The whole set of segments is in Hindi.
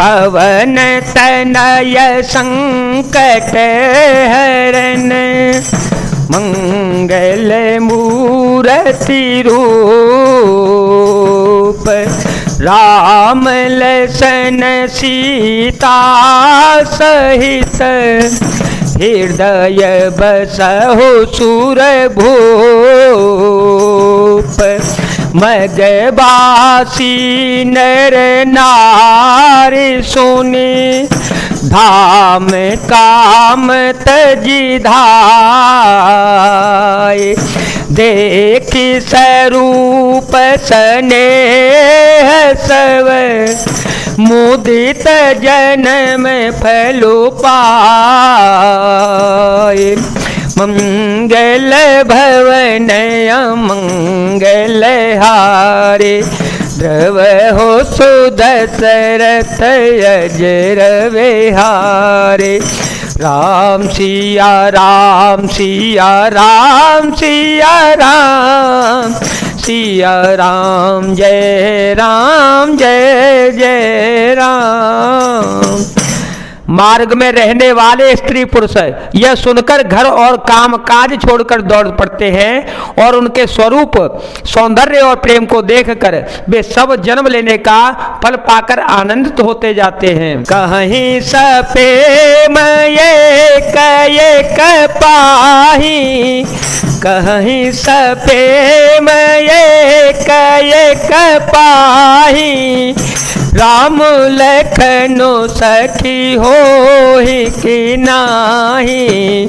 पवन तनय संकट हरन, मंगल मूर्ति रूप, राम लसन सीता सहित, हृदय बसहु सुरभूप। मगबासी नर नारी सुनि, धाम काम तजि धाय, देखि स्वरूप स्नेह सब, मुदित जन्म फल पाए। मंगल भवन मंगल हारे, द्रव हो सुदशरथ अजर विहारे। राम सिया राम सिया राम सिया राम, सिया राम जय जय राम। मार्ग में रहने वाले स्त्री पुरुष यह सुनकर घर और काम काज छोड़कर दौड़ पड़ते हैं और उनके स्वरूप सौंदर्य और प्रेम को देखकर वे सब जन्म लेने का फल पाकर आनंदित होते जाते हैं। कहीं सपेम एक पाही, कहीं सपेम एक पाही, राम लखनो सखी होहि कि नाही।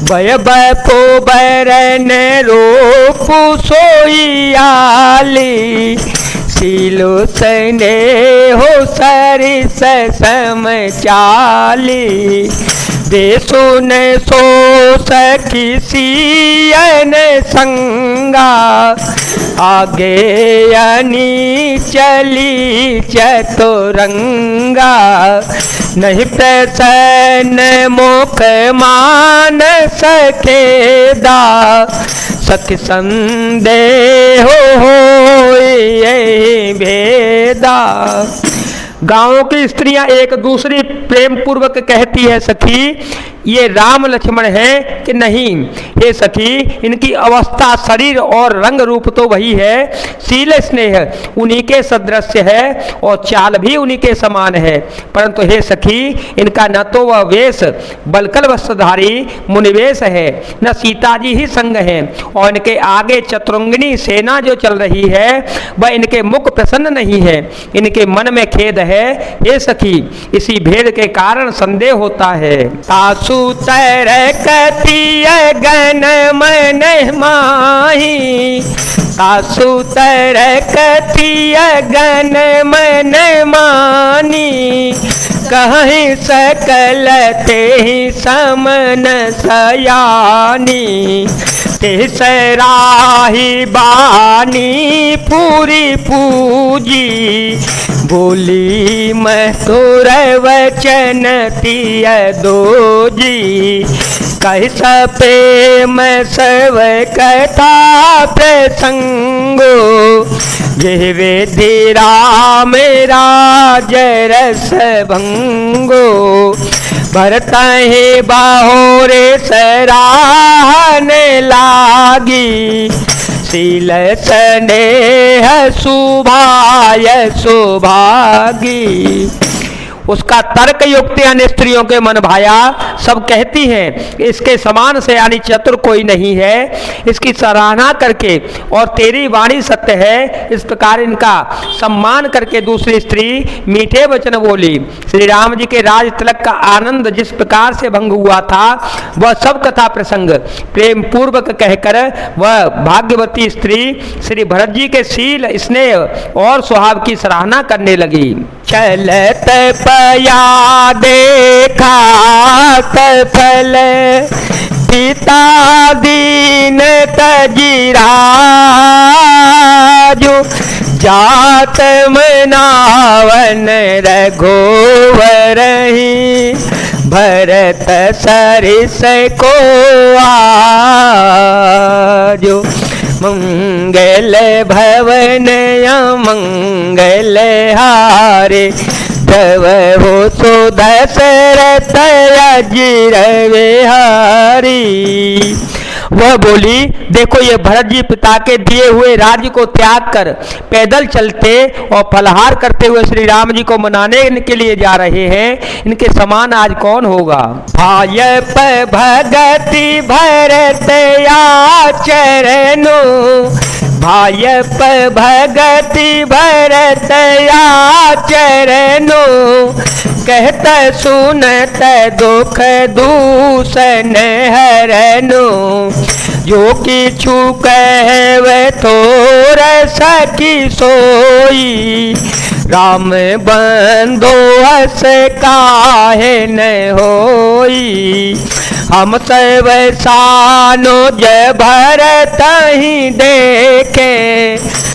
भय बपो बरन रूप सोइयाली, सीलो सने हो सरिस सम चाली। देसो न सो सखी सियन संगा, आगे अनी चली चतुरंगा। नहीं प्रसन्न मुख मान सकेदा, सख संदेह हो भेदा। गांवों की स्त्रियां एक दूसरी प्रेम पूर्वक कहती है, सखी ये राम लक्ष्मण है कि नहीं? हे सखी, इनकी अवस्था शरीर और रंग रूप तो वही है, शील स्नेह उन्हीं के सदृश्य है और चाल भी उन्हीं के समान है, परंतु हे सखी इनका न तो वह वेश बलकल वस्त्रधारी मुनिवेश है, न सीता जी ही संग है, और इनके आगे चतुरंगिनी सेना जो चल रही है वह इनके मुख प्रसन्न नहीं है, इनके मन में खेद है। हे सखी, इसी भेद के कारण संदेह होता है। आसु तर कथिय गण मन माही, आसु तर कथिय गण मन मानी। कहीं सकल तेहि समन सयानी, तेसराही बानी पूरी पूजी। बोली मधुर वचन तिय दोजी, कह सप्रेम सब कथा प्रसंगो। यह वेदि राम राज रस भंगो, भरत हे बाहोरे सराहन लागी। शील स्नेह सुभाय सुभागी। उसका तर्क युक्ति अन्य स्त्रियों के मन भाया, सब कहती हैं इसके समान से यानी चतुर कोई नहीं है, इसकी सराहना करके और तेरी वाणी सत्य है, इस प्रकार इनका सम्मान करके दूसरी स्त्री मीठे वचन बोली। श्री राम जी के राज तिलक का आनंद जिस प्रकार से भंग हुआ था वह सब कथा प्रसंग प्रेम पूर्वक कहकर वह भाग्यवती स्त्री श्री भरत जी के शील स्नेह और स्वभाव की सराहना करने लगी। चलत पया देखा सफल, पिता दीन तजीरा। जो जात मनावन रघुवरहि, भरत सरिस को आजो। मंगल भवन मंगल हारे, जब हो सो दशरथ अजीर विहारी। वह बोली, देखो ये भरत जी पिता के दिए हुए राज्य को त्याग कर पैदल चलते और फलहार करते हुए श्री राम जी को मनाने के लिए जा रहे हैं, इनके समान आज कौन होगा। भाय भगति भरत आचरणो, भाय भगति भरत आचरणो, कहत सुनत दुख दूषण हरनो, जो किछु कहवे थोर सकी सोई, राम बंधो हस काहे न होई। हम सब सानो जय भरत ही देखे,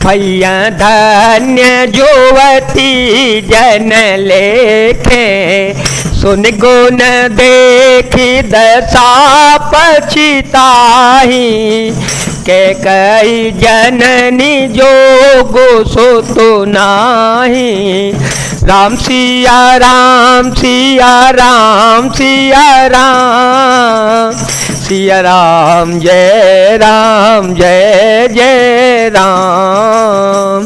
भैया धन्य जोवती जन लेखे, सुन गुण देखी दशा पछिताही, के कई जननी जोगो सो तो नाही। राम सिया राम सिया राम सिया राम, सिया राम जय जय राम।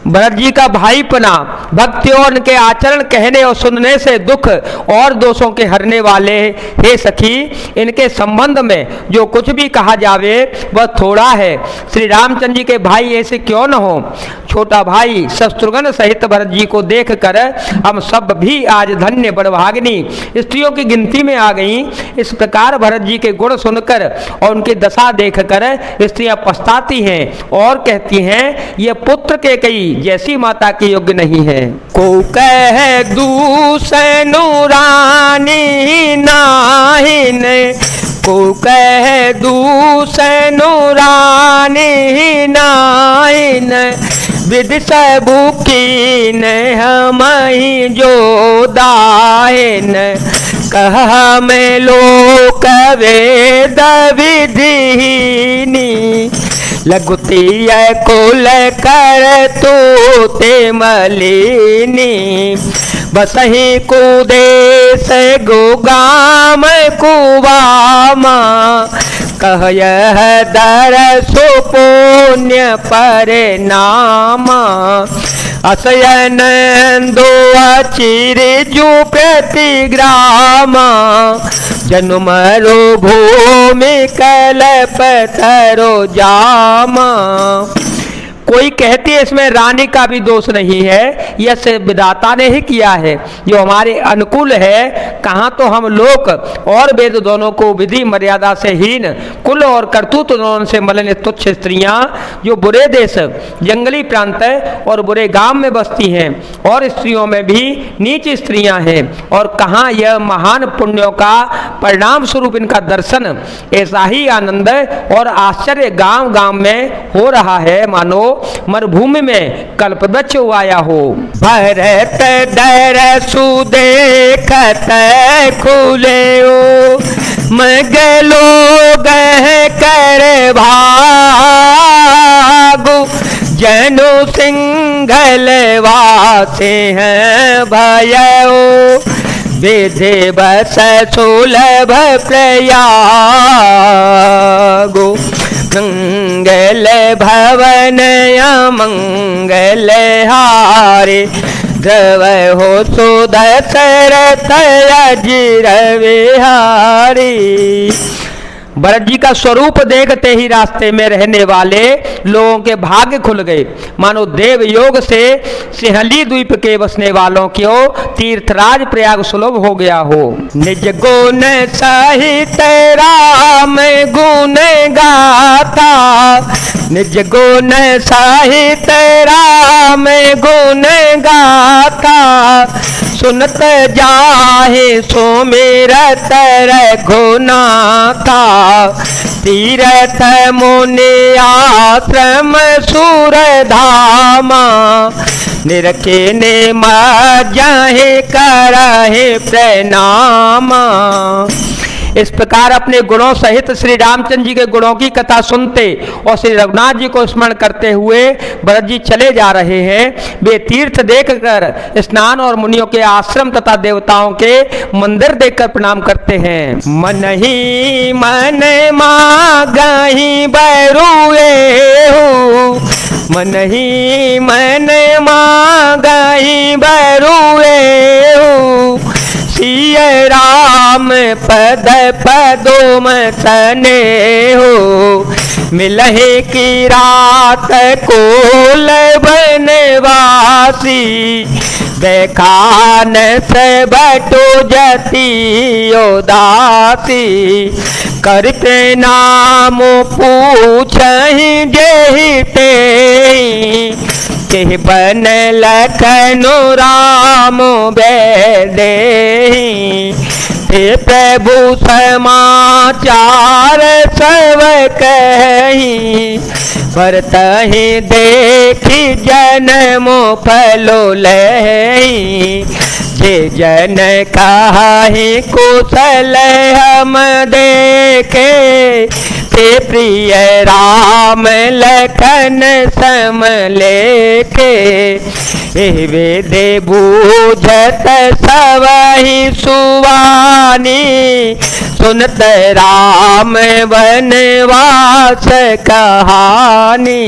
भरत जी का भाईपना, भक्ति और उनके आचरण कहने और सुनने से दुख और दोषों के हरने वाले, हे सखी इनके संबंध में जो कुछ भी कहा जावे वह थोड़ा है। श्री रामचंद्र जी के भाई ऐसे क्यों न हो। छोटा भाई शत्रुघ्न सहित भरत जी को देखकर हम सब भी आज धन्य बड़भागिनी स्त्रियों की गिनती में आ गई। इस प्रकार भरत जी के गुण सुनकर और उनकी दशा देखकर स्त्रियां पछताती हैं और कहती हैं ये पुत्र के कई जैसी माता के योग्य नहीं है। को कह दूसनु रानी नाहिन, को कह दूसनु रानी नाहिन, विधि सबू कीन हमहि जो दाहिन, कह में लोक वेद विधिनी, लघुती कुल कर तो ते मलिनी, बसही कुदेश गुगाम कुवामा, कह यह दर सुपुण्य परिणामा, असयन दो चिर जू प्रतिग्रामा, जन्म रो भूमि कल्प तरो जामा। कोई कहती है इसमें रानी का भी दोष नहीं है, यह सिर्फ विधाता ने ही किया है जो हमारे अनुकूल है। कहाँ तो हम लोक और वेद दोनों को विधि मर्यादा से हीन, कुल और कर्तुत्व दोनों से मलिन तुच्छ स्त्रियां जो बुरे देश जंगली प्रांत और बुरे गांव में बसती हैं और स्त्रियों में भी नीच स्त्रियां हैं, और कहाँ यह महान पुण्यों का परिणाम स्वरूप इनका दर्शन, ऐसा ही आनंद और आश्चर्य गांव गांव में हो रहा है मानो मरुभूमि में कल्पवृक्ष उगाया हो। भरत दर सुदेखत खुले ओ, मगलो गह कर भागु, जनु सिंघल वासे हैं भयो, विधि बस सुलभ प्रयागो, मंगल भवन मंगल हारे, ध्रुव हो सो दशरथ अजीर विहारी। भरत जी का स्वरूप देखते ही रास्ते में रहने वाले लोगों के भाग्य खुल गए, मानो देव योग से सिंहली द्वीप के बसने वालों को तीर्थराज प्रयाग सुलभ हो गया हो। निज गुण सहित राम गुण गाथा, निज गुण सहित राम गुण गाथा, सुनत जाहे सुमिरत रघुनाथा, तीरथ मुनि आश्रम सुर धामा, निरखे ने मजाहे करहे प्रणामा। इस प्रकार अपने गुणों सहित श्री रामचंद्र जी के गुणों की कथा सुनते और श्री रघुनाथ जी को स्मरण करते हुए भरत जी चले जा रहे हैं। वे तीर्थ देखकर, स्नान और मुनियों के आश्रम तथा देवताओं के मंदिर देखकर प्रणाम करते हैं। मन ही मन मांगहि बैरुए हो, मन ही मन मांगहि बैरुए हो, सिय राम पद पदोम तने हो, मिलहि की रात कोल बनवासी, देखान से बटो जति उदासी, कर नाम पूछहि जेहि तेहि, के बन लखनु राम बेदेहि, हे प्रभु समाचार सब कहि, भरतहि देखि जन्मो फलो लहि, जे जन कहि कुशल हम देखे, ते प्रिय राम लखन सम लेखे, वेदे बूझत सबहि सुवानी, सुनत राम वनवास कहानी।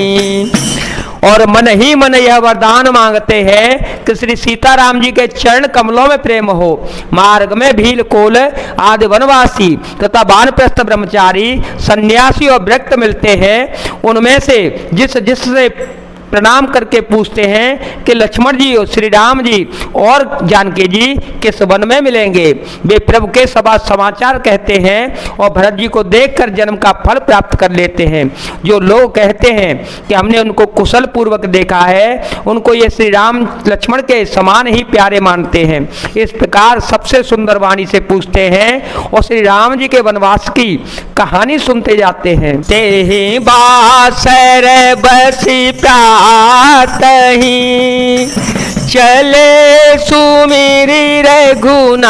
और मन ही मन यह वरदान मांगते हैं कि श्री सीताराम जी के चरण कमलों में प्रेम हो। मार्ग में भील कोल आदि वनवासी तथा वानप्रस्थ ब्रह्मचारी सन्यासी और भक्त मिलते हैं, उनमें से जिससे प्रणाम करके पूछते हैं कि लक्ष्मण जी और श्री राम जी और जानकी जी किस वन में मिलेंगे। वे प्रभु के समाचार कहते हैं और भरत जी को देखकर जन्म का फल प्राप्त कर लेते हैं। जो लोग कहते हैं कि हमने उनको कुशल पूर्वक देखा है, उनको ये श्री राम लक्ष्मण के समान ही प्यारे मानते हैं। इस प्रकार सबसे सुंदर वाणी से पूछते हैं और श्री राम जी के वनवास की कहानी सुनते जाते हैं। तेहि बासर बसी तही चले सुमिरि रघुनाथ,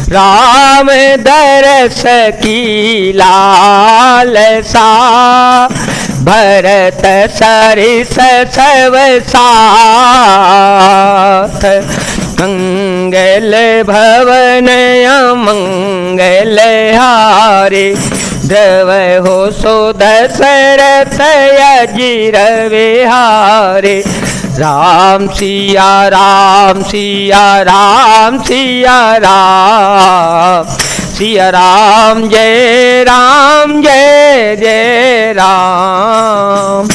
राम दरस की लालसा, भरत सरिस सब साथ, मंगल भवन मंगल हारे, द्रव हो सो दशरथ अजिर विहारे, राम सिया राम सिया राम सिया राम, सिया राम जय जय राम।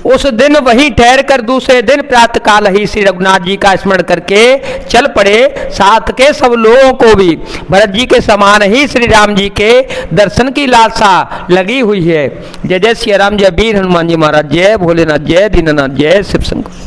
उस दिन वहीं ठहर कर दूसरे दिन प्रातः काल ही श्री रघुनाथ जी का स्मरण करके चल पड़े। साथ के सब लोगों को भी भरत जी के समान ही श्री राम जी के दर्शन की लालसा लगी हुई है। जय जय श्री राम, जय वीर हनुमान जी महाराज, जय भोलेनाथ, जय दीननाथ, जय शिव शंकर।